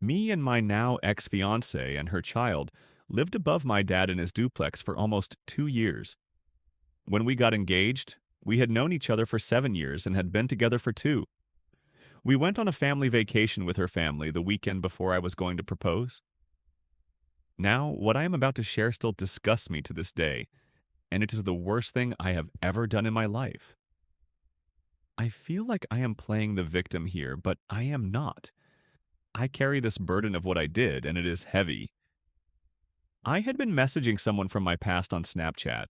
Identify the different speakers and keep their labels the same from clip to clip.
Speaker 1: Me and my now ex-fiancée and her child lived above my dad in his duplex for almost 2 years. When we got engaged, we had known each other for 7 years and had been together for two. We went on a family vacation with her family the weekend before I was going to propose. Now, what I am about to share still disgusts me to this day, and it is the worst thing I have ever done in my life. I feel like I am playing the victim here, but I am not. I carry this burden of what I did, and it is heavy. I had been messaging someone from my past on Snapchat,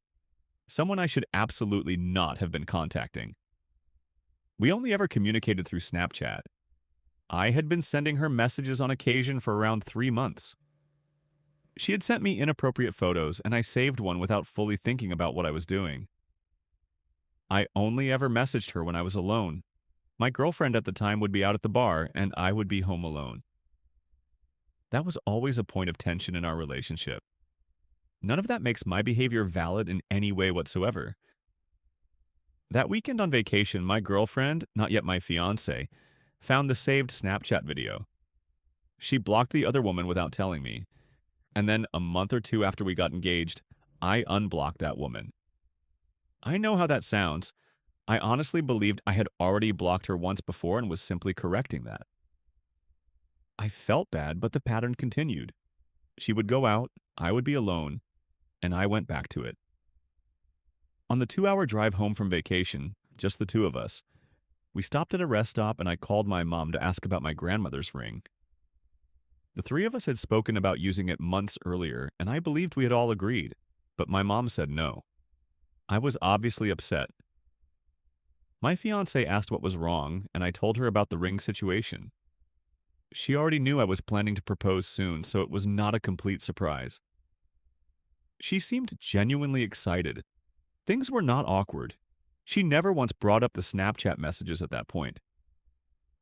Speaker 1: someone I should absolutely not have been contacting. We only ever communicated through Snapchat. I had been sending her messages on occasion for around 3 months. She had sent me inappropriate photos, and I saved one without fully thinking about what I was doing. I only ever messaged her when I was alone. My girlfriend at the time would be out at the bar, and I would be home alone. That was always a point of tension in our relationship. None of that makes my behavior valid in any way whatsoever. That weekend on vacation, my girlfriend, not yet my fiancée, found the saved Snapchat video. She blocked the other woman without telling me, and then a month or two after we got engaged, I unblocked that woman. I know how that sounds. I honestly believed I had already blocked her once before and was simply correcting that. I felt bad, but the pattern continued. She would go out, I would be alone, and I went back to it. On the 2-hour drive home from vacation, just the two of us, we stopped at a rest stop and I called my mom to ask about my grandmother's ring. The three of us had spoken about using it months earlier, and I believed we had all agreed, but my mom said no. I was obviously upset. My fiancée asked what was wrong, and I told her about the ring situation. She already knew I was planning to propose soon, so it was not a complete surprise. She seemed genuinely excited. Things were not awkward. She never once brought up the Snapchat messages at that point.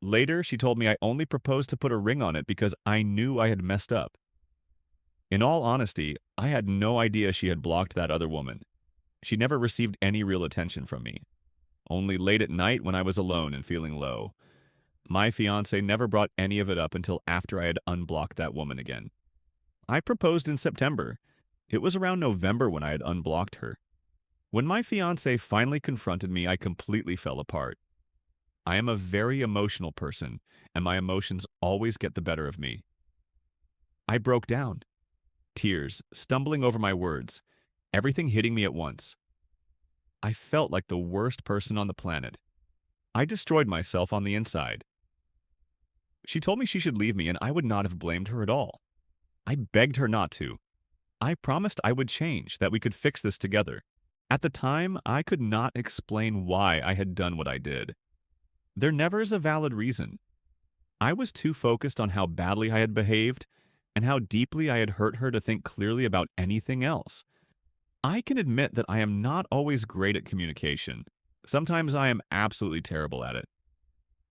Speaker 1: Later, she told me I only proposed to put a ring on it because I knew I had messed up. In all honesty, I had no idea she had blocked that other woman. She never received any real attention from me. Only late at night when I was alone and feeling low. My fiancé never brought any of it up until after I had unblocked that woman again. I proposed in September. It was around November when I had unblocked her. When my fiancé finally confronted me, I completely fell apart. I am a very emotional person, and my emotions always get the better of me. I broke down. Tears, stumbling over my words, everything hitting me at once. I felt like the worst person on the planet. I destroyed myself on the inside. She told me she should leave me, and I would not have blamed her at all. I begged her not to. I promised I would change, that we could fix this together. At the time, I could not explain why I had done what I did. There never is a valid reason. I was too focused on how badly I had behaved and how deeply I had hurt her to think clearly about anything else. I can admit that I am not always great at communication. Sometimes I am absolutely terrible at it.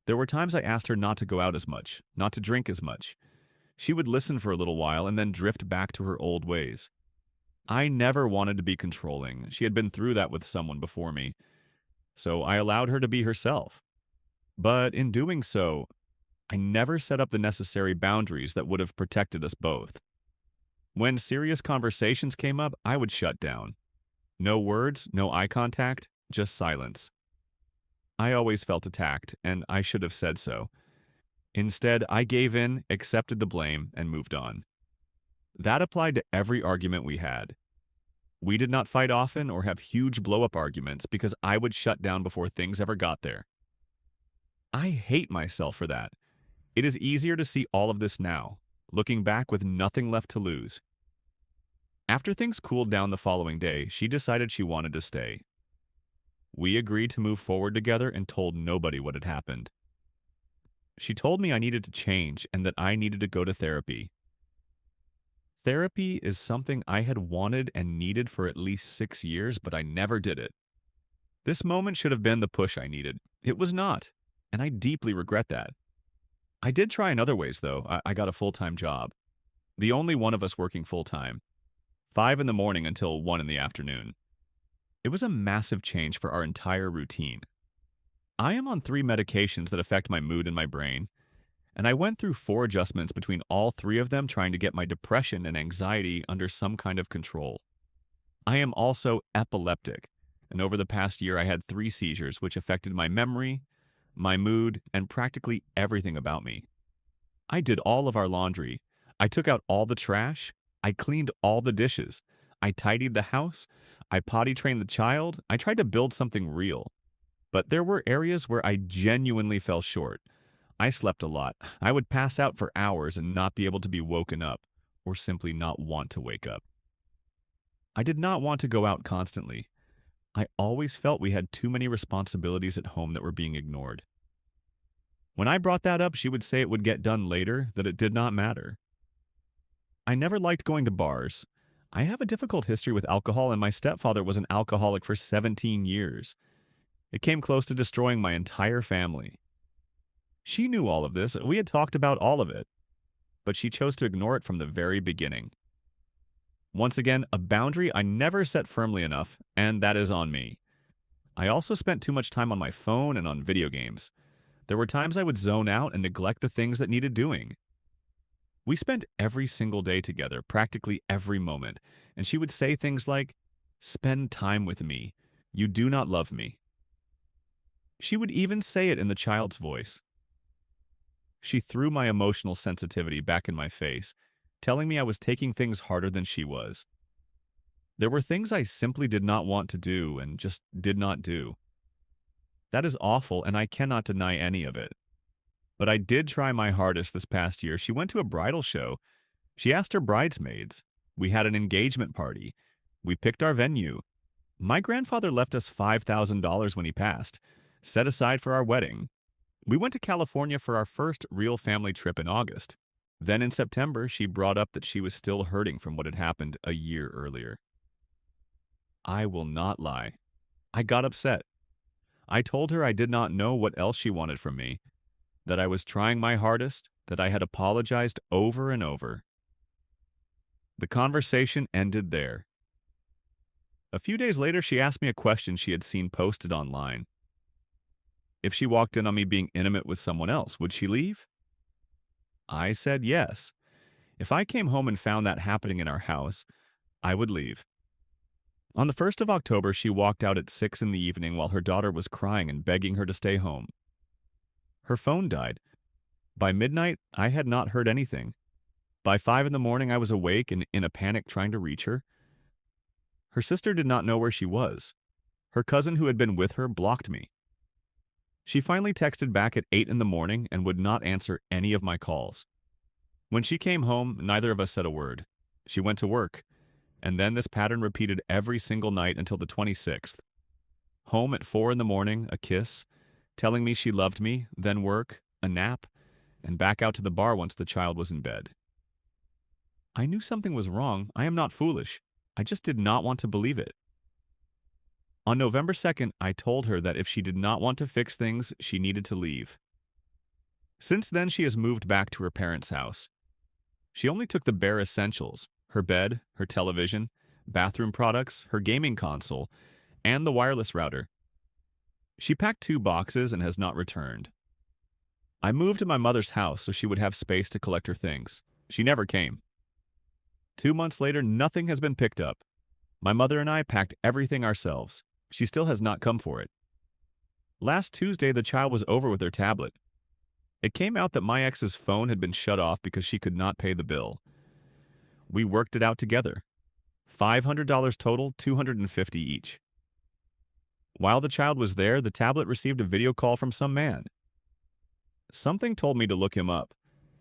Speaker 1: There were times I asked her not to go out as much, not to drink as much. She would listen for a little while and then drift back to her old ways. I never wanted to be controlling. She had been through that with someone before me. So I allowed her to be herself. But in doing so, I never set up the necessary boundaries that would have protected us both. When serious conversations came up, I would shut down. No words, no eye contact, just silence. I always felt attacked, and I should have said so. Instead, I gave in, accepted the blame, and moved on. That applied to every argument we had. We did not fight often or have huge blow-up arguments because I would shut down before things ever got there. I hate myself for that. It is easier to see all of this now, looking back with nothing left to lose. After things cooled down the following day, she decided she wanted to stay. We agreed to move forward together and told nobody what had happened. She told me I needed to change and that I needed to go to therapy. Therapy is something I had wanted and needed for at least 6 years, but I never did it. This moment should have been the push I needed. It was not, and I deeply regret that. I did try in other ways, though. I got a full-time job. The only one of us working full-time. 5 in the morning until 1 in the afternoon. It was a massive change for our entire routine. I am on 3 medications that affect my mood and my brain, and I went through 4 adjustments between all 3 of them trying to get my depression and anxiety under some kind of control. I am also epileptic, and over the past year I had 3 seizures which affected my memory, my mood, and practically everything about me. I did all of our laundry. I took out all the trash. I cleaned all the dishes. I tidied the house. I potty trained the child. I tried to build something real. But there were areas where I genuinely fell short. I slept a lot. I would pass out for hours and not be able to be woken up, or simply not want to wake up. I did not want to go out constantly. I always felt we had too many responsibilities at home that were being ignored. When I brought that up, she would say it would get done later, that it did not matter. I never liked going to bars. I have a difficult history with alcohol, and my stepfather was an alcoholic for 17 years. It came close to destroying my entire family. She knew all of this. We had talked about all of it, but she chose to ignore it from the very beginning. Once again, a boundary I never set firmly enough, and that is on me. I also spent too much time on my phone and on video games. There were times I would zone out and neglect the things that needed doing. We spent every single day together, practically every moment, and she would say things like, "Spend time with me. You do not love me." She would even say it in the child's voice. She threw my emotional sensitivity back in my face, telling me I was taking things harder than she was. There were things I simply did not want to do and just did not do. That is awful, and I cannot deny any of it. But I did try my hardest this past year. She went to a bridal show. She asked her bridesmaids. We had an engagement party. We picked our venue. My grandfather left us $5,000 when he passed, set aside for our wedding. We went to California for our first real family trip in August. Then in September, she brought up that she was still hurting from what had happened a year earlier. I will not lie. I got upset. I told her I did not know what else she wanted from me, that I was trying my hardest, that I had apologized over and over. The conversation ended there. A few days later, she asked me a question she had seen posted online. If she walked in on me being intimate with someone else, would she leave? I said yes. If I came home and found that happening in our house, I would leave. On the 1st of October, she walked out at 6 in the evening while her daughter was crying and begging her to stay home. Her phone died. By midnight, I had not heard anything. By 5 in the morning, I was awake and in a panic trying to reach her. Her sister did not know where she was. Her cousin who had been with her blocked me. She finally texted back at 8 in the morning and would not answer any of my calls. When she came home, neither of us said a word. She went to work, and then this pattern repeated every single night until the 26th. Home at 4 in the morning, a kiss, telling me she loved me, then work, a nap, and back out to the bar once the child was in bed. I knew something was wrong. I am not foolish. I just did not want to believe it. On November 2nd, I told her that if she did not want to fix things, she needed to leave. Since then, she has moved back to her parents' house. She only took the bare essentials: her bed, her television, bathroom products, her gaming console, and the wireless router. She packed 2 boxes and has not returned. I moved to my mother's house so she would have space to collect her things. She never came. 2 months later, nothing has been picked up. My mother and I packed everything ourselves. She still has not come for it. Last Tuesday, the child was over with her tablet. It came out that my ex's phone had been shut off because she could not pay the bill. We worked it out together. $500 total, $250 each. While the child was there, the tablet received a video call from some man. Something told me to look him up.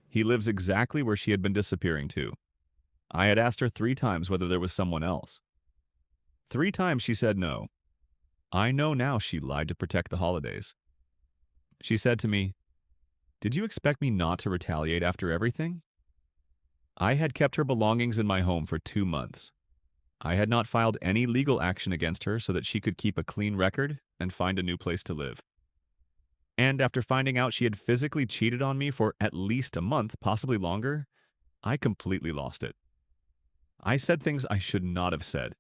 Speaker 1: He lives exactly where she had been disappearing to. I had asked her 3 times whether there was someone else. 3 times she said no. I know now she lied to protect the holidays. She said to me, "Did you expect me not to retaliate after everything?" I had kept her belongings in my home for 2 months. I had not filed any legal action against her so that she could keep a clean record and find a new place to live. And after finding out she had physically cheated on me for at least a month, possibly longer, I completely lost it. I said things I should not have said.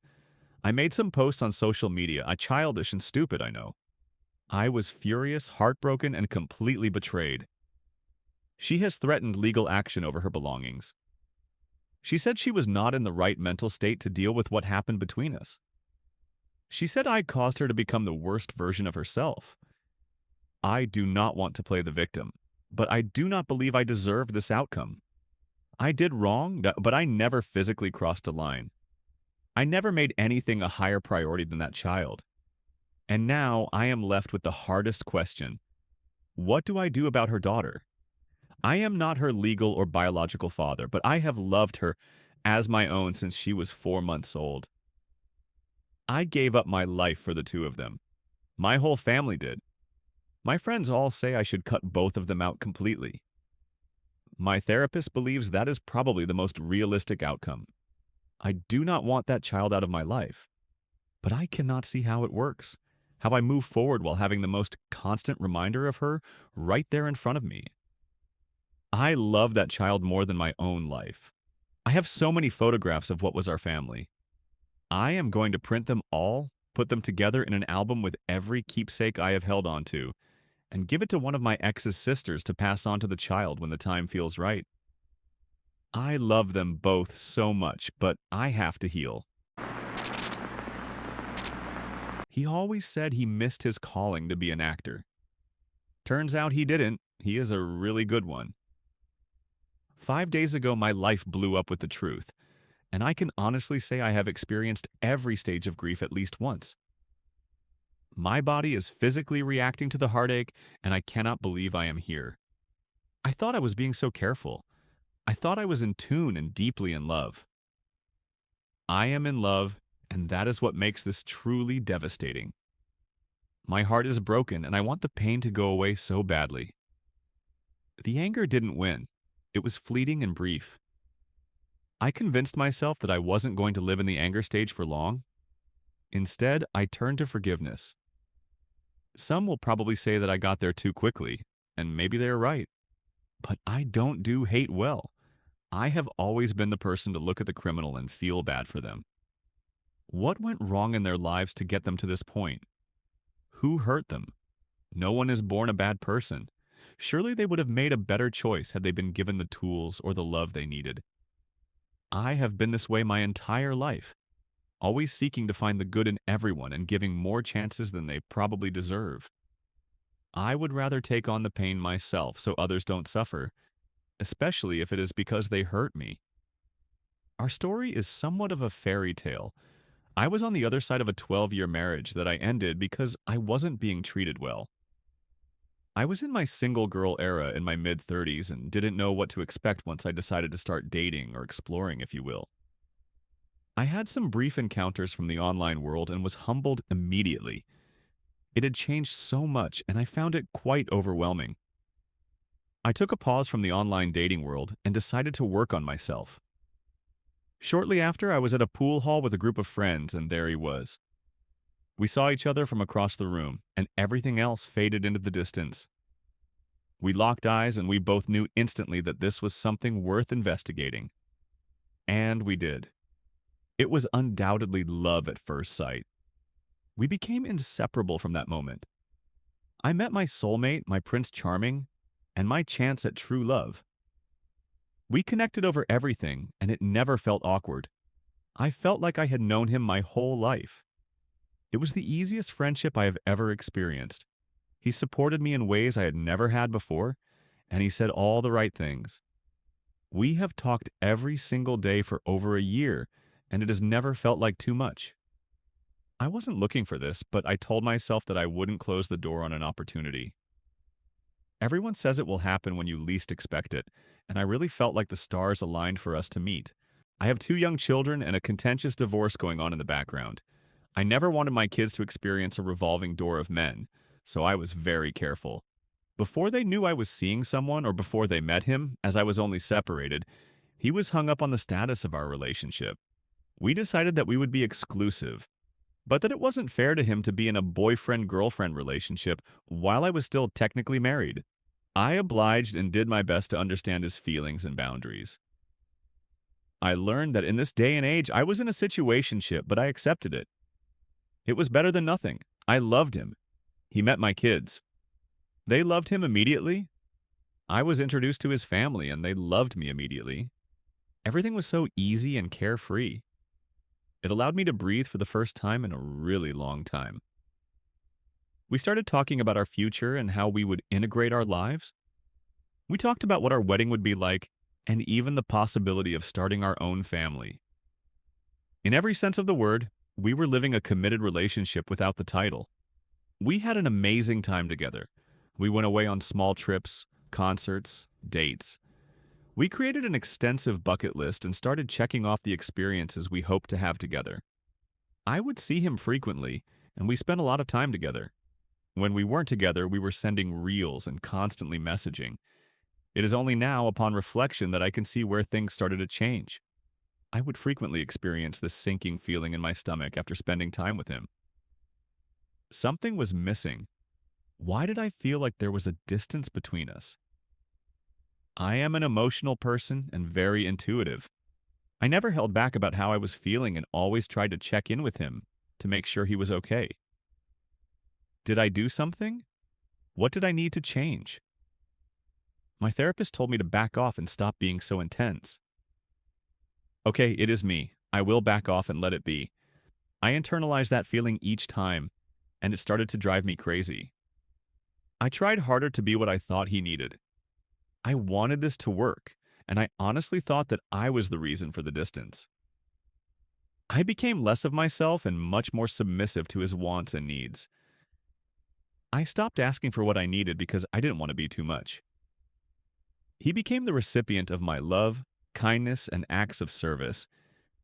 Speaker 1: I made some posts on social media. Childish and stupid, I know. I was furious, heartbroken, and completely betrayed. She has threatened legal action over her belongings. She said she was not in the right mental state to deal with what happened between us. She said I caused her to become the worst version of herself. I do not want to play the victim, but I do not believe I deserve this outcome. I did wrong, but I never physically crossed a line. I never made anything a higher priority than that child. And now I am left with the hardest question. What do I do about her daughter? I am not her legal or biological father, but I have loved her as my own since she was 4 months old. I gave up my life for the two of them. My whole family did. My friends all say I should cut both of them out completely. My therapist believes that is probably the most realistic outcome. I do not want that child out of my life, but I cannot see how it works, how I move forward while having the most constant reminder of her right there in front of me. I love that child more than my own life. I have so many photographs of what was our family. I am going to print them all, put them together in an album with every keepsake I have held on to, and give it to one of my ex's sisters to pass on to the child when the time feels right. I love them both so much, but I have to heal. He always said he missed his calling to be an actor. Turns out he didn't. He is a really good one. 5 days ago, my life blew up with the truth, and I can honestly say I have experienced every stage of grief at least once. My body is physically reacting to the heartache, and I cannot believe I am here. I thought I was being so careful. I thought I was in tune and deeply in love. I am in love, and that is what makes this truly devastating. My heart is broken, and I want the pain to go away so badly. The anger didn't win. It was fleeting and brief. I convinced myself that I wasn't going to live in the anger stage for long. Instead, I turned to forgiveness. Some will probably say that I got there too quickly, and maybe they're right. But I don't do hate well. I have always been the person to look at the criminal and feel bad for them. What went wrong in their lives to get them to this point? Who hurt them? No one is born a bad person. Surely they would have made a better choice had they been given the tools or the love they needed. I have been this way my entire life, always seeking to find the good in everyone and giving more chances than they probably deserve. I would rather take on the pain myself so others don't suffer, especially if it is because they hurt me. Our story is somewhat of a fairy tale. I was on the other side of a 12-year marriage that I ended because I wasn't being treated well. I was in my single girl era in my mid-30s and didn't know what to expect once I decided to start dating or exploring, if you will. I had some brief encounters from the online world and was humbled immediately. It had changed so much, and I found it quite overwhelming. I took a pause from the online dating world and decided to work on myself. Shortly after, I was at a pool hall with a group of friends, and there he was. We saw each other from across the room, and everything else faded into the distance. We locked eyes, and we both knew instantly that this was something worth investigating. And we did. It was undoubtedly love at first sight. We became inseparable from that moment. I met my soulmate, my Prince Charming, and my chance at true love. We connected over everything, and it never felt awkward. I felt like I had known him my whole life. It was the easiest friendship I have ever experienced. He supported me in ways I had never had before, and he said all the right things. We have talked every single day for over a year, and it has never felt like too much. I wasn't looking for this, but I told myself that I wouldn't close the door on an opportunity. Everyone says it will happen when you least expect it, and I really felt like the stars aligned for us to meet. I have 2 young children and a contentious divorce going on in the background. I never wanted my kids to experience a revolving door of men, so I was very careful. Before they knew I was seeing someone or before they met him, as I was only separated, he was hung up on the status of our relationship. We decided that we would be exclusive, but that it wasn't fair to him to be in a boyfriend-girlfriend relationship while I was still technically married. I obliged and did my best to understand his feelings and boundaries. I learned that in this day and age, I was in a situationship, but I accepted it. It was better than nothing. I loved him. He met my kids. They loved him immediately, I was introduced to his family and they loved me immediately. Everything was so easy and carefree. It allowed me to breathe for the first time in a really long time. We started talking about our future and how we would integrate our lives. We talked about what our wedding would be like and even the possibility of starting our own family. In every sense of the word, we were living a committed relationship without the title. We had an amazing time together. We went away on small trips, concerts, dates. We created an extensive bucket list and started checking off the experiences we hoped to have together. I would see him frequently, and we spent a lot of time together. When we weren't together, we were sending reels and constantly messaging. It is only now, upon reflection, that I can see where things started to change. I would frequently experience this sinking feeling in my stomach after spending time with him. Something was missing. Why did I feel like there was a distance between us? I am an emotional person and very intuitive. I never held back about how I was feeling and always tried to check in with him to make sure he was okay. Did I do something? What did I need to change? My therapist told me to back off and stop being so intense. Okay, it is me. I will back off and let it be. I internalized that feeling each time, and it started to drive me crazy. I tried harder to be what I thought he needed. I wanted this to work, and I honestly thought that I was the reason for the distance. I became less of myself and much more submissive to his wants and needs. I stopped asking for what I needed because I didn't want to be too much. He became the recipient of my love, kindness, and acts of service,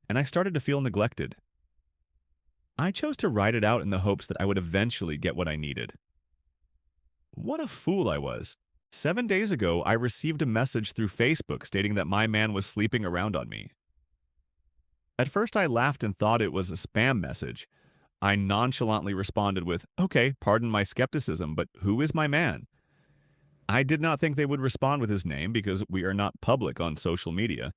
Speaker 1: and I started to feel neglected. I chose to ride it out in the hopes that I would eventually get what I needed. What a fool I was. 7 days ago, I received a message through Facebook stating that my man was sleeping around on me. At first, I laughed and thought it was a spam message. I nonchalantly responded with, "Okay, pardon my skepticism, but who is my man?" I did not think they would respond with his name because we are not public on social media.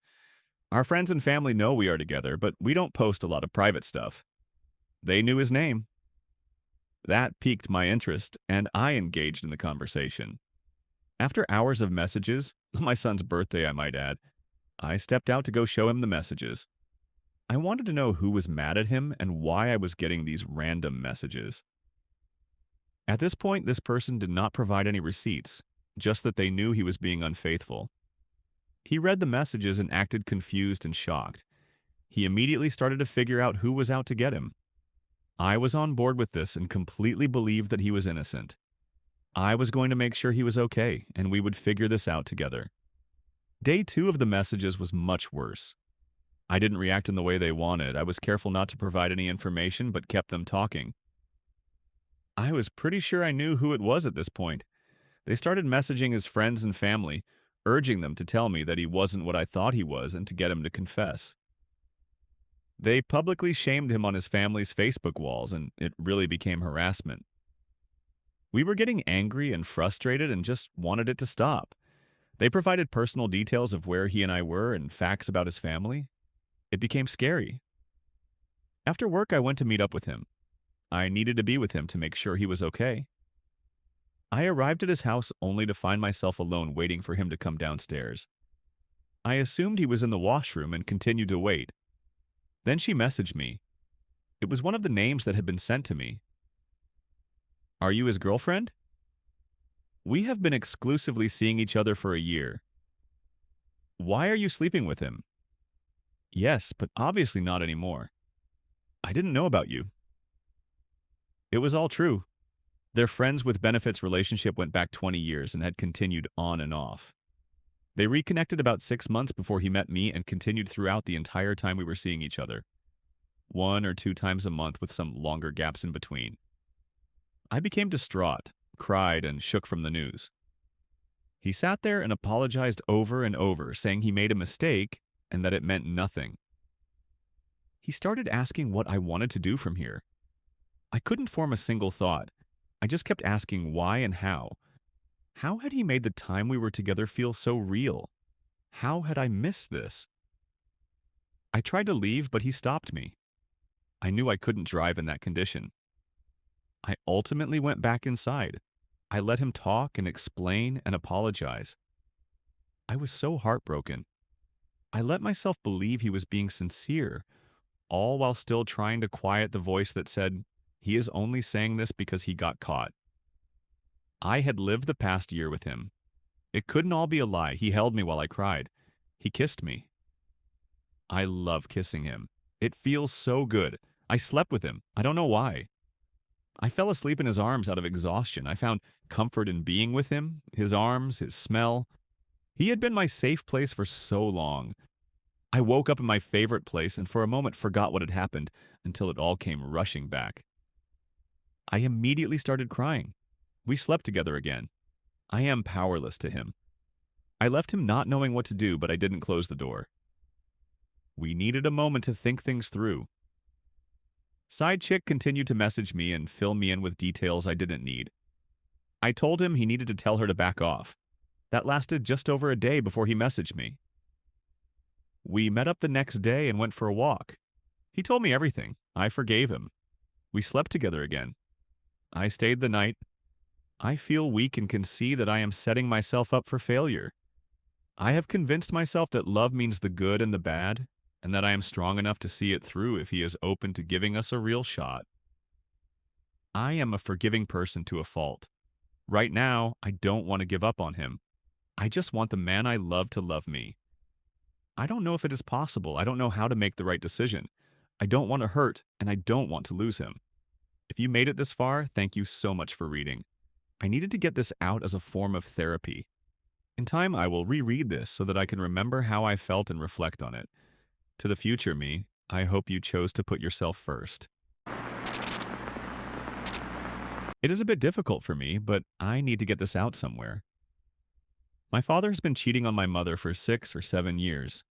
Speaker 1: Our friends and family know we are together, but we don't post a lot of private stuff. They knew his name. That piqued my interest, and I engaged in the conversation. After hours of messages, my son's birthday I might add, I stepped out to go show him the messages. I wanted to know who was mad at him and why I was getting these random messages. At this point, this person did not provide any receipts, just that they knew he was being unfaithful. He read the messages and acted confused and shocked. He immediately started to figure out who was out to get him. I was on board with this and completely believed that he was innocent. I was going to make sure he was okay, and we would figure this out together. Day 2 of the messages was much worse. I didn't react in the way they wanted. I was careful not to provide any information, but kept them talking. I was pretty sure I knew who it was at this point. They started messaging his friends and family, urging them to tell me that he wasn't what I thought he was and to get him to confess. They publicly shamed him on his family's Facebook walls, and it really became harassment. We were getting angry and frustrated and just wanted it to stop. They provided personal details of where he and I were and facts about his family. It became scary. After work, I went to meet up with him. I needed to be with him to make sure he was okay. I arrived at his house only to find myself alone waiting for him to come downstairs. I assumed he was in the washroom and continued to wait. Then she messaged me. It was one of the names that had been sent to me. "Are you his girlfriend?" "We have been exclusively seeing each other for a year." "Why are you sleeping with him?" "Yes, but obviously not anymore." "I didn't know about you." It was all true. Their friends with benefits relationship went back 20 years and had continued on and off. They reconnected about 6 months before he met me and continued throughout the entire time we were seeing each other. 1 or 2 times a month with some longer gaps in between. I became distraught, cried, and shook from the news. He sat there and apologized over and over, saying he made a mistake and that it meant nothing. He started asking what I wanted to do from here. I couldn't form a single thought. I just kept asking why and how. How had he made the time we were together feel so real? How had I missed this? I tried to leave, but he stopped me. I knew I couldn't drive in that condition. I ultimately went back inside. I let him talk and explain and apologize. I was so heartbroken. I let myself believe he was being sincere, all while still trying to quiet the voice that said, he is only saying this because he got caught. I had lived the past year with him. It couldn't all be a lie. He held me while I cried. He kissed me. I love kissing him. It feels so good. I slept with him. I don't know why. I fell asleep in his arms out of exhaustion. I found comfort in being with him, his arms, his smell. He had been my safe place for so long. I woke up in my favorite place and for a moment forgot what had happened until it all came rushing back. I immediately started crying. We slept together again. I am powerless to him. I left him not knowing what to do, but I didn't close the door. We needed a moment to think things through. Side chick continued to message me and fill me in with details I didn't need. I told him he needed to tell her to back off. That lasted just over a day before he messaged me. We met up the next day and went for a walk. He told me everything. I forgave him. We slept together again. I stayed the night. I feel weak and can see that I am setting myself up for failure. I have convinced myself that love means the good and the bad, and that I am strong enough to see it through if he is open to giving us a real shot. I am a forgiving person to a fault. Right now, I don't want to give up on him. I just want the man I love to love me. I don't know if it is possible. I don't know how to make the right decision. I don't want to hurt, and I don't want to lose him. If you made it this far, thank you so much for reading. I needed to get this out as a form of therapy. In time, I will reread this so that I can remember how I felt and reflect on it. To the future me, I hope you chose to put yourself first. It is a bit difficult for me, but I need to get this out somewhere. My father has been cheating on my mother for 6 or 7 years.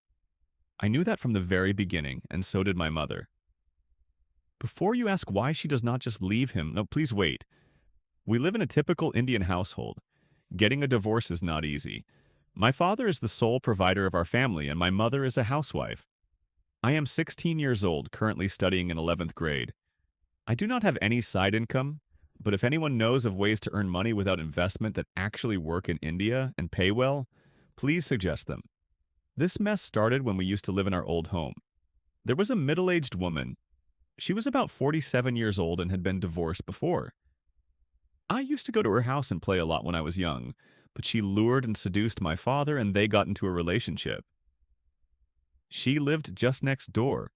Speaker 1: I knew that from the very beginning, and so did my mother. Before you ask why she does not just leave him, no, please wait. We live in a typical Indian household. Getting a divorce is not easy. My father is the sole provider of our family, and my mother is a housewife. I am 16 years old, currently studying in 11th grade. I do not have any side income, but if anyone knows of ways to earn money without investment that actually work in India and pay well, please suggest them. This mess started when we used to live in our old home. There was a middle-aged woman. She was about 47 years old and had been divorced before. I used to go to her house and play a lot when I was young, but she lured and seduced my father and they got into a relationship. She lived just next door.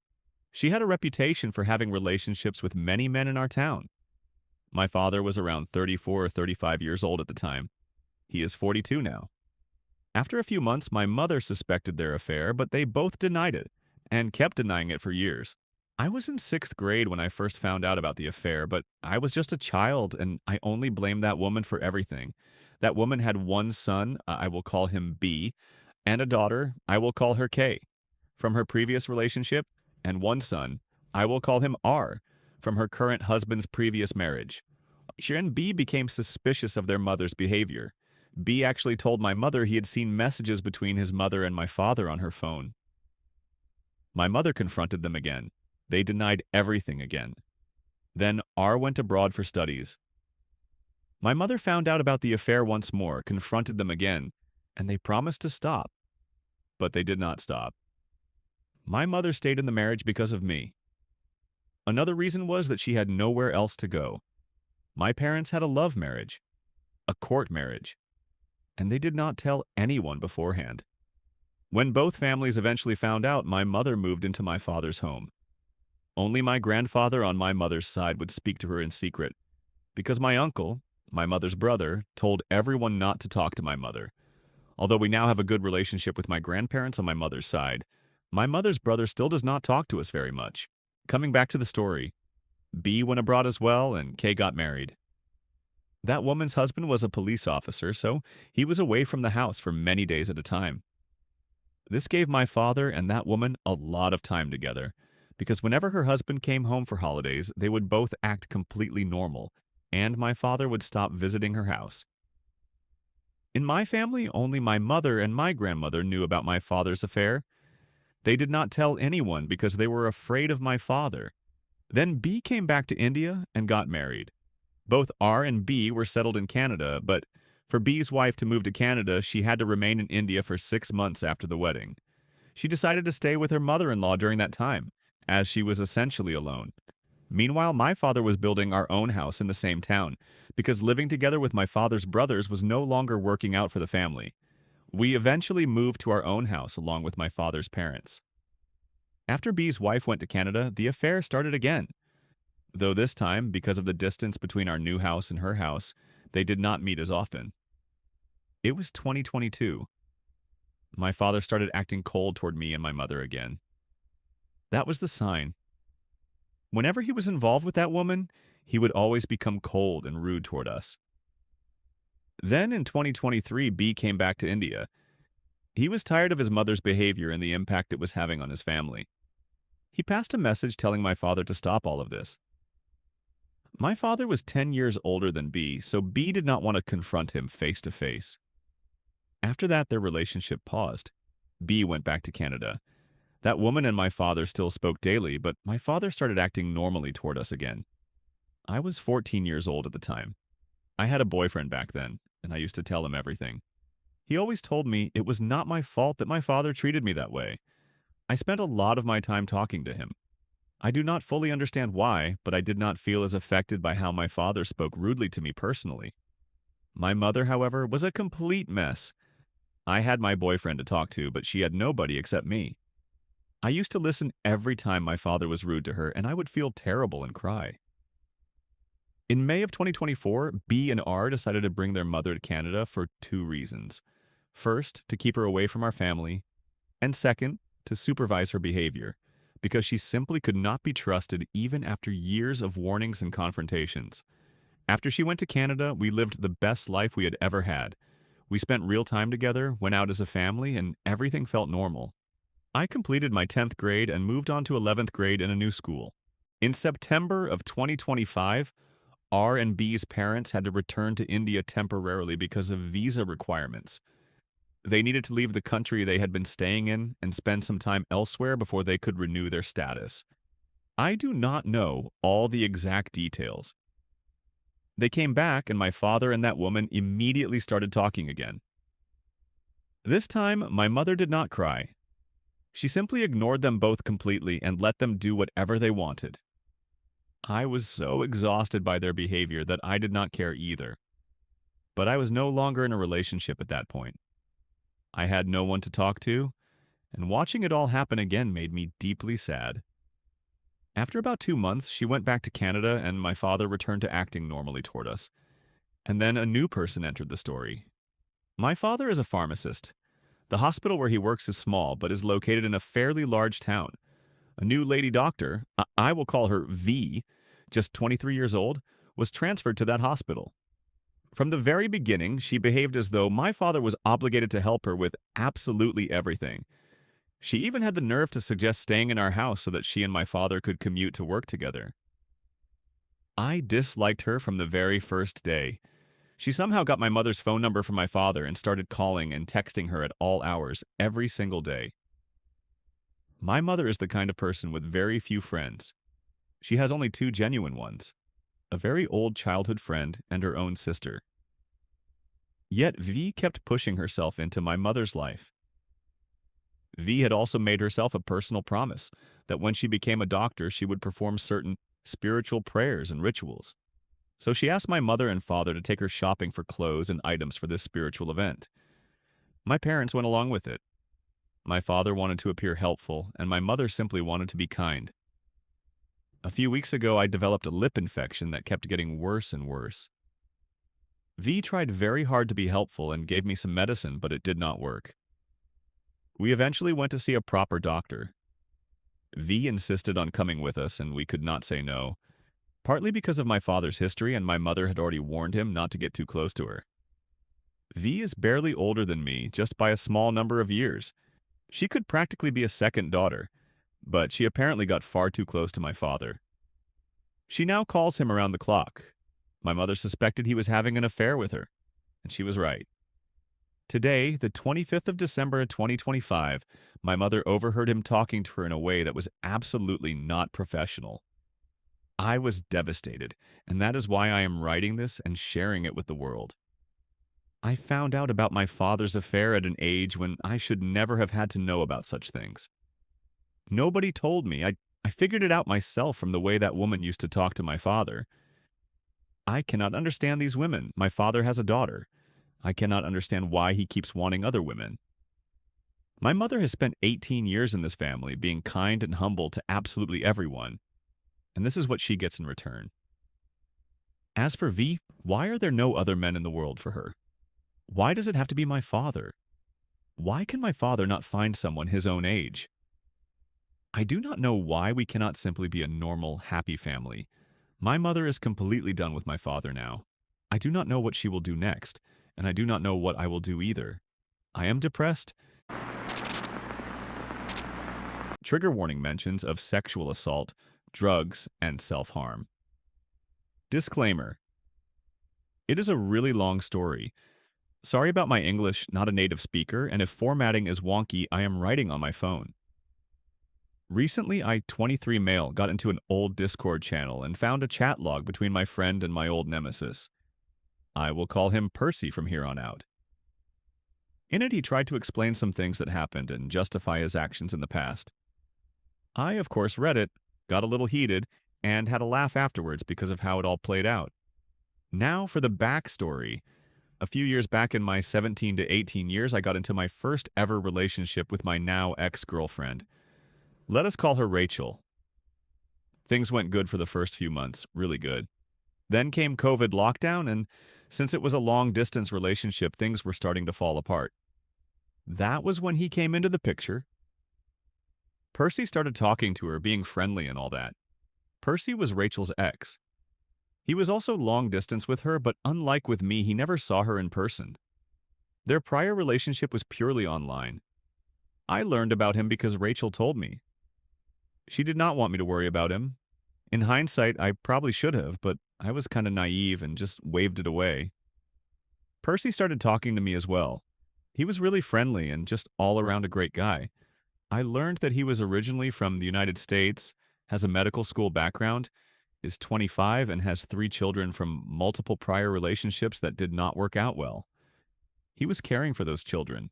Speaker 1: She had a reputation for having relationships with many men in our town. My father was around 34 or 35 years old at the time. He is 42 now. After a few months, my mother suspected their affair, but they both denied it, and kept denying it for years. I was in 6th grade when I first found out about the affair, but I was just a child, and I only blamed that woman for everything. That woman had one son, I will call him B, and a daughter, I will call her K, from her previous relationship, and one son, I will call him R, from her current husband's previous marriage. She and B became suspicious of their mother's behavior. B actually told my mother he had seen messages between his mother and my father on her phone. My mother confronted them again. They denied everything again. Then R went abroad for studies. My mother found out about the affair once more, confronted them again, and they promised to stop. But they did not stop. My mother stayed in the marriage because of me. Another reason was that she had nowhere else to go. My parents had a love marriage, a court marriage, and they did not tell anyone beforehand. When both families eventually found out, my mother moved into my father's home. Only my grandfather on my mother's side would speak to her in secret, because my uncle, my mother's brother, told everyone not to talk to my mother. Although we now have a good relationship with my grandparents on my mother's side, my mother's brother still does not talk to us very much. Coming back to the story, B went abroad as well, and K got married. That woman's husband was a police officer, so he was away from the house for many days at a time. This gave my father and that woman a lot of time together, because whenever her husband came home for holidays, they would both act completely normal, and my father would stop visiting her house. In my family, only my mother and my grandmother knew about my father's affair. They did not tell anyone because they were afraid of my father. Then B came back to India and got married. Both R and B were settled in Canada, but For B's wife to move to Canada, she had to remain in India for 6 months after the wedding. She decided to stay with her mother-in-law during that time, as she was essentially alone. Meanwhile, my father was building our own house in the same town, because living together with my father's brothers was no longer working out for the family. We eventually moved to our own house along with my father's parents. After B's wife went to Canada, the affair started again. Though this time, because of the distance between our new house and her house, they did not meet as often. It was 2022. My father started acting cold toward me and my mother again. That was the sign. Whenever he was involved with that woman, he would always become cold and rude toward us. Then in 2023, B came back to India. He was tired of his mother's behavior and the impact it was having on his family. He passed a message telling my father to stop all of this. My father was 10 years older than B, so B did not want to confront him face to face. After that, their relationship paused. B went back to Canada. That woman and my father still spoke daily, but my father started acting normally toward us again. I was 14 years old at the time. I had a boyfriend back then, and I used to tell him everything. He always told me it was not my fault that my father treated me that way. I spent a lot of my time talking to him. I do not fully understand why, but I did not feel as affected by how my father spoke rudely to me personally. My mother, however, was a complete mess. I had my boyfriend to talk to, but she had nobody except me. I used to listen every time my father was rude to her, and I would feel terrible and cry. In May of 2024, B and R decided to bring their mother to Canada for two reasons. First, to keep her away from our family, and second, to supervise her behavior, because she simply could not be trusted even after years of warnings and confrontations. After she went to Canada, we lived the best life we had ever had. We spent real time together, went out as a family, and everything felt normal. I completed my 10th grade and moved on to 11th grade in a new school. In September of 2025, R and B's parents had to return to India temporarily because of visa requirements. They needed to leave the country they had been staying in and spend some time elsewhere before they could renew their status. I do not know all the exact details. They came back and my father and that woman immediately started talking again. This time, my mother did not cry. She simply ignored them both completely and let them do whatever they wanted. I was so exhausted by their behavior that I did not care either. But I was no longer in a relationship at that point. I had no one to talk to, and watching it all happen again made me deeply sad. After about 2 months, she went back to Canada and my father returned to acting normally toward us. And then a new person entered the story. My father is a pharmacist. The hospital where he works is small, but is located in a fairly large town. A new lady doctor, I will call her V, just 23 years old, was transferred to that hospital. From the very beginning, she behaved as though my father was obligated to help her with absolutely everything. She even had the nerve to suggest staying in our house so that she and my father could commute to work together. I disliked her from the very first day. She somehow got my mother's phone number from my father and started calling and texting her at all hours, every single day. My mother is the kind of person with very few friends. She has only 2 genuine ones, a very old childhood friend and her own sister. Yet V kept pushing herself into my mother's life. V had also made herself a personal promise that when she became a doctor, she would perform certain spiritual prayers and rituals. So she asked my mother and father to take her shopping for clothes and items for this spiritual event. My parents went along with it. My father wanted to appear helpful, and my mother simply wanted to be kind. A few weeks ago, I developed a lip infection that kept getting worse and worse. V tried very hard to be helpful and gave me some medicine, but it did not work. We eventually went to see a proper doctor. V insisted on coming with us, and we could not say no, partly because of my father's history and my mother had already warned him not to get too close to her. V is barely older than me, just by a small number of years. She could practically be a second daughter, but she apparently got far too close to my father. She now calls him around the clock. My mother suspected he was having an affair with her, and she was right. Today, the 25th of December 2025, my mother overheard him talking to her in a way that was absolutely not professional. I was devastated, and that is why I am writing this and sharing it with the world. I found out about my father's affair at an age when I should never have had to know about such things. Nobody told me. I figured it out myself from the way that woman used to talk to my father. I cannot understand these women. My father has a daughter. I cannot understand why he keeps wanting other women. My mother has spent 18 years in this family, being kind and humble to absolutely everyone, and this is what she gets in return. As for V, why are there no other men in the world for her? Why does it have to be my father? Why can my father not find someone his own age? I do not know why we cannot simply be a normal, happy family. My mother is completely done with my father now. I do not know what she will do next, and I do not know what I will do either. I am depressed. Trigger warning mentions of sexual assault, drugs, and self-harm. Disclaimer. It is a really long story. Sorry about my English, not a native speaker, and if formatting is wonky, I am writing on my phone. Recently, I, 23 male, got into an old Discord channel and found a chat log between my friend and my old nemesis. I will call him Percy from here on out. In it, he tried to explain some things that happened and justify his actions in the past. I, of course, read it, got a little heated, and had a laugh afterwards because of how it all played out. Now for the backstory. A few years back in my 17 to 18 years, I got into my first ever relationship with my now ex-girlfriend. Let us call her Rachel. Things went good for the first few months, really good. Then came COVID lockdown, and since it was a long-distance relationship, things were starting to fall apart. That was when he came into the picture. Percy started talking to her, being friendly and all that. Percy was Rachel's ex. He was also long-distance with her, but unlike with me, he never saw her in person. Their prior relationship was purely online. I learned about him because Rachel told me. She did not want me to worry about him. In hindsight, I probably should have, but I was kind of naive and just waved it away. Percy started talking to me as well. He was really friendly and just all around a great guy. I learned that he was originally from the United States, has a medical school background, is 25, and has 3 children from multiple prior relationships that did not work out well. He was caring for those children.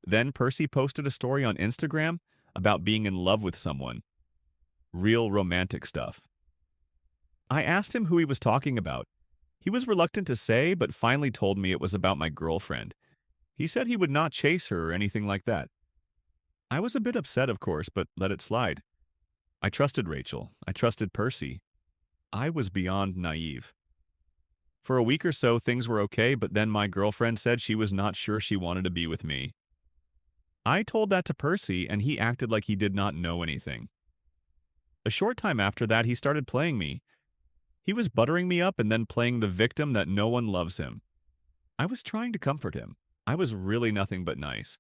Speaker 1: Then Percy posted a story on Instagram about being in love with someone. Real romantic stuff. I asked him who he was talking about. He was reluctant to say, but finally told me it was about my girlfriend. He said he would not chase her or anything like that. I was a bit upset, of course, but let it slide. I trusted Rachel. I trusted Percy. I was beyond naive. For a week or so, things were okay, but then my girlfriend said she was not sure she wanted to be with me. I told that to Percy, and he acted like he did not know anything. A short time after that, he started playing me. He was buttering me up and then playing the victim that no one loves him. I was trying to comfort him. I was really nothing but nice.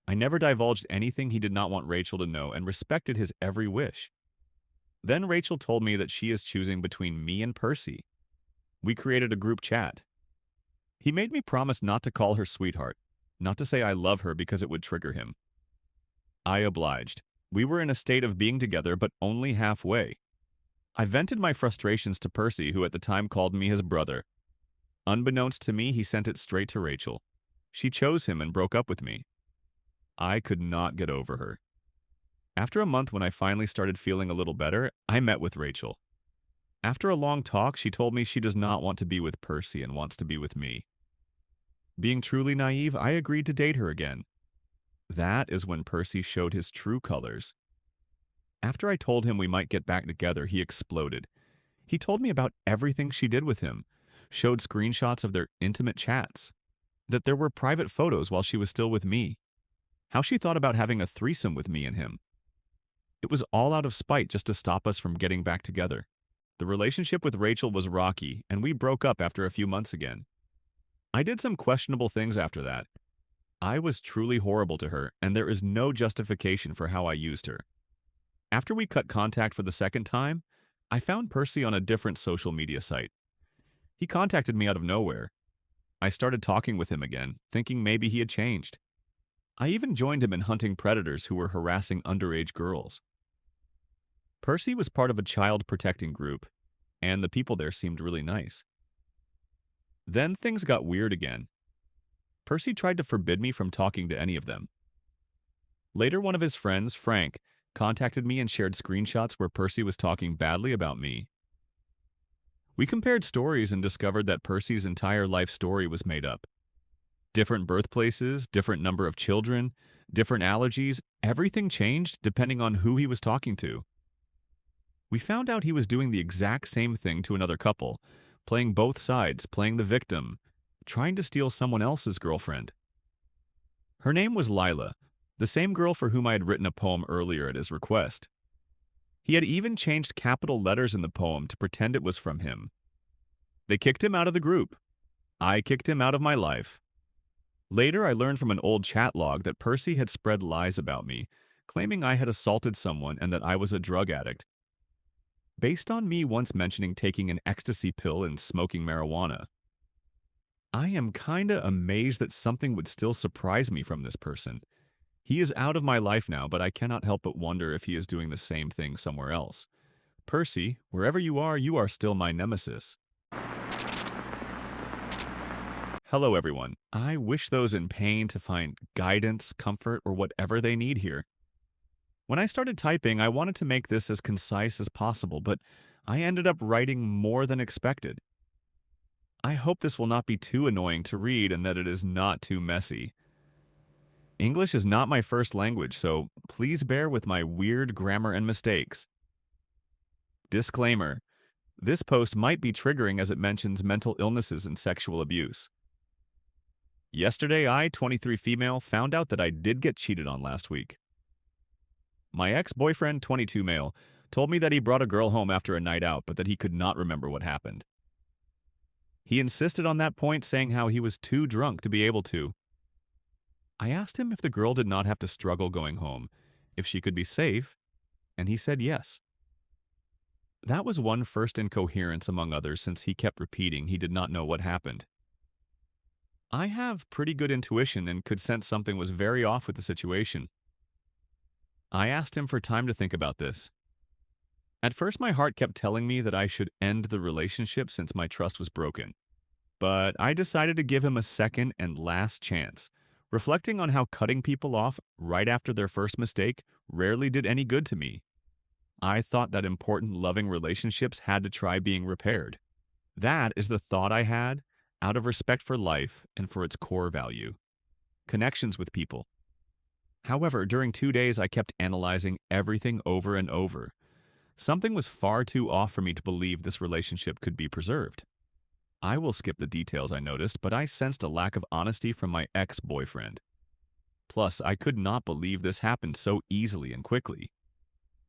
Speaker 1: I never divulged anything he did not want Rachel to know and respected his every wish. Then Rachel told me that she is choosing between me and Percy. We created a group chat. He made me promise not to call her sweetheart, not to say I love her because it would trigger him. I obliged. We were in a state of being together, but only halfway. I vented my frustrations to Percy, who at the time called me his brother. Unbeknownst to me, he sent it straight to Rachel. She chose him and broke up with me. I could not get over her. After a month, when I finally started feeling a little better, I met with Rachel. After a long talk, she told me she does not want to be with Percy and wants to be with me. Being truly naive, I agreed to date her again. That is when Percy showed his true colors. After I told him we might get back together, he exploded. He told me about everything she did with him, showed screenshots of their intimate chats, that there were private photos while she was still with me, how she thought about having a threesome with me and him. It was all out of spite just to stop us from getting back together. The relationship with Rachel was rocky, and we broke up after a few months again. I did some questionable things after that. I was truly horrible to her, and there is no justification for how I used her. After we cut contact for the second time, I found Percy on a different social media site. He contacted me out of nowhere. I started talking with him again, thinking maybe he had changed. I even joined him in hunting predators who were harassing underage girls. Percy was part of a child protecting group, and the people there seemed really nice. Then things got weird again. Percy tried to forbid me from talking to any of them. Later, one of his friends, Frank, contacted me and shared screenshots where Percy was talking badly about me. We compared stories and discovered that Percy's entire life story was made up. Different birthplaces, different number of children, different allergies, everything changed depending on who he was talking to. We found out he was doing the exact same thing to another couple, playing both sides, playing the victim, trying to steal someone else's girlfriend. Her name was Lila, the same girl for whom I had written a poem earlier at his request. He had even changed capital letters in the poem to pretend it was from him. They kicked him out of the group. I kicked him out of my life. Later, I learned from an old chat log that Percy had spread lies about me, claiming I had assaulted someone and that I was a drug addict, based on me once mentioning taking an ecstasy pill and smoking marijuana. I am kinda amazed that something would still surprise me from this person. He is out of my life now, but I cannot help but wonder if he is doing the same thing somewhere else. Percy, wherever you are still my nemesis. Hello, everyone. I wish those in pain to find guidance, comfort, or whatever they need here. When I started typing, I wanted to make this as concise as possible, but I ended up writing more than expected. I hope this will not be too annoying to read and that it is not too messy. English is not my first language, so please bear with my weird grammar and mistakes. Disclaimer: this post might be triggering as it mentions mental illnesses and sexual abuse. Yesterday, I, 23 female, found out that I did get cheated on last week. My ex-boyfriend, 22 male, told me that he brought a girl home after a night out, but that he could not remember what happened. He insisted on that point, saying how he was too drunk to be able to. I asked him if the girl did not have to struggle going home, if she could be safe, and he said yes. That was one first incoherence among others, since he kept repeating he did not know what happened. I have pretty good intuition and could sense something was very off with the situation. I asked him for time to think about this. At first, my heart kept telling me that I should end the relationship since my trust was broken. But I decided to give him a second and last chance, reflecting on how cutting people off right after their first mistake rarely did any good to me. I thought that important, loving relationships had to try being repaired. That is the thought I had, out of respect for life and for its core value: connections with people. However, during 2 days, I kept analyzing everything over and over. Something was far too off for me to believe this relationship could be preserved. I will skip the details I noticed, but I sensed a lack of honesty from my ex-boyfriend. Plus, I could not believe this happened so easily and quickly.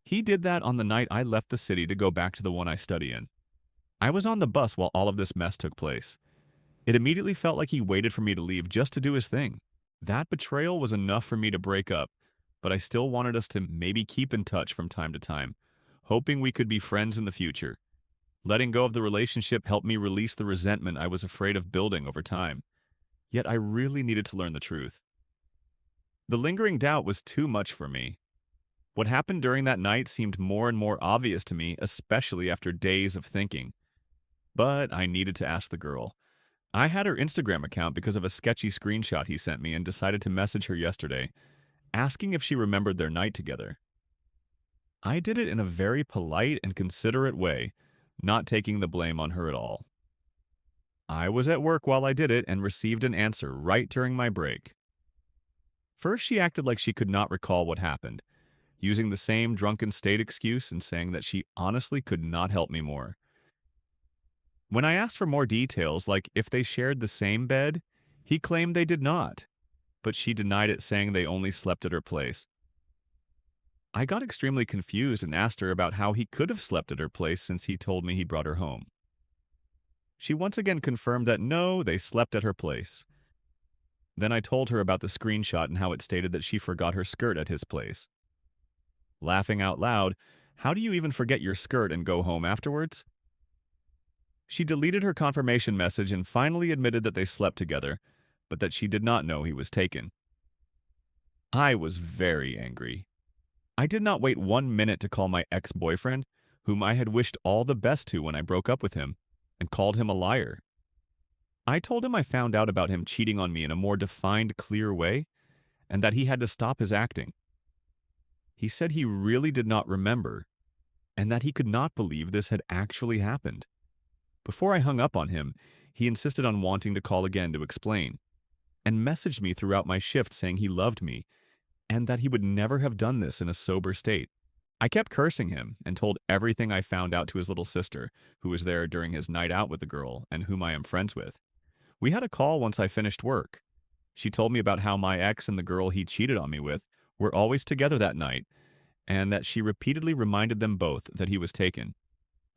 Speaker 1: He did that on the night I left the city to go back to the one I study in. I was on the bus while all of this mess took place. It immediately felt like he waited for me to leave just to do his thing. That betrayal was enough for me to break up, but I still wanted us to maybe keep in touch from time to time, hoping we could be friends in the future. Letting go of the relationship helped me release the resentment I was afraid of building over time. Yet I really needed to learn the truth. The lingering doubt was too much for me. What happened during that night seemed more and more obvious to me, especially after days of thinking. But I needed to ask the girl. I had her Instagram account because of a sketchy screenshot he sent me and decided to message her yesterday, asking if she remembered their night together. I did it in a very polite and considerate way, not taking the blame on her at all. I was at work while I did it and received an answer right during my break. First, she acted like she could not recall what happened, using the same drunken state excuse and saying that she honestly could not help me more. When I asked for more details, like if they shared the same bed, he claimed they did not, but she denied it, saying they only slept at her place. I got extremely confused and asked her about how he could have slept at her place since he told me he brought her home. She once again confirmed that no, they slept at her place. Then I told her about the screenshot and how it stated that she forgot her skirt at his place. Laughing out loud, how do you even forget your skirt and go home afterwards? She deleted her confirmation message and finally admitted that they slept together, but that she did not know he was taken. I was very angry. I did not wait 1 minute to call my ex-boyfriend, whom I had wished all the best to when I broke up with him, and called him a liar. I told him I found out about him cheating on me in a more defined, clear way, and that he had to stop his acting. He said he really did not remember, and that he could not believe this had actually happened. Before I hung up on him, he insisted on wanting to call again to explain, and messaged me throughout my shift saying he loved me, and that he would never have done this in a sober state. I kept cursing him and told everything I found out to his little sister, who was there during his night out with the girl and whom I am friends with. We had a call once I finished work. She told me about how my ex and the girl he cheated on me with were always together that night, and that she repeatedly reminded them both that he was taken.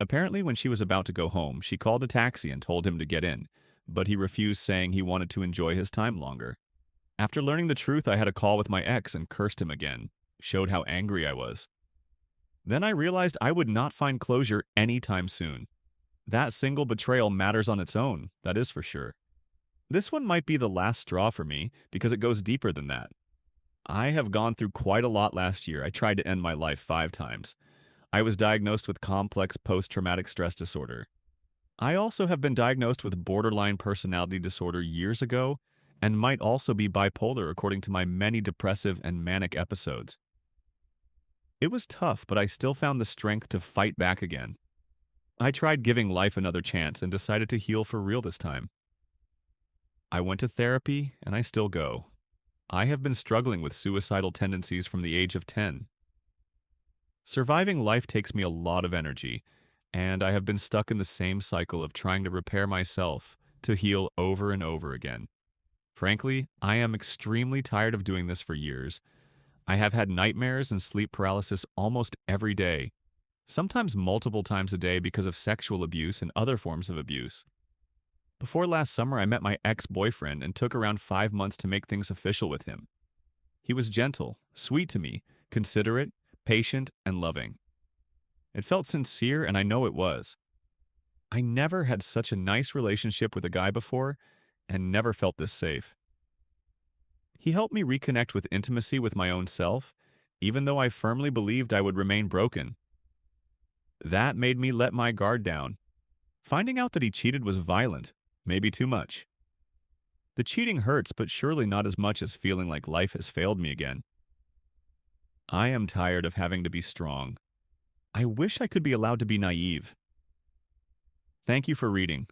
Speaker 1: Apparently, when she was about to go home, she called a taxi and told him to get in, but he refused, saying he wanted to enjoy his time longer. After learning the truth, I had a call with my ex and cursed him again, showed how angry I was. Then I realized I would not find closure anytime soon. That single betrayal matters on its own, that is for sure. This one might be the last straw for me because it goes deeper than that. I have gone through quite a lot last year. I tried to end my life 5 times. I was diagnosed with complex post-traumatic stress disorder. I also have been diagnosed with borderline personality disorder years ago and might also be bipolar according to my many depressive and manic episodes. It was tough, but I still found the strength to fight back again. I tried giving life another chance and decided to heal for real this time. I went to therapy, and I still go. I have been struggling with suicidal tendencies from the age of 10. Surviving life takes me a lot of energy, and I have been stuck in the same cycle of trying to repair myself to heal over and over again. Frankly, I am extremely tired of doing this for years. I have had nightmares and sleep paralysis almost every day, sometimes multiple times a day because of sexual abuse and other forms of abuse. Before last summer, I met my ex-boyfriend and took around 5 months to make things official with him. He was gentle, sweet to me, considerate, patient, and loving. It felt sincere, and I know it was. I never had such a nice relationship with a guy before, and never felt this safe. He helped me reconnect with intimacy with my own self, even though I firmly believed I would remain broken. That made me let my guard down. Finding out that he cheated was violent, maybe too much. The cheating hurts, but surely not as much as feeling like life has failed me again. I am tired of having to be strong. I wish I could be allowed to be naive. Thank you for reading.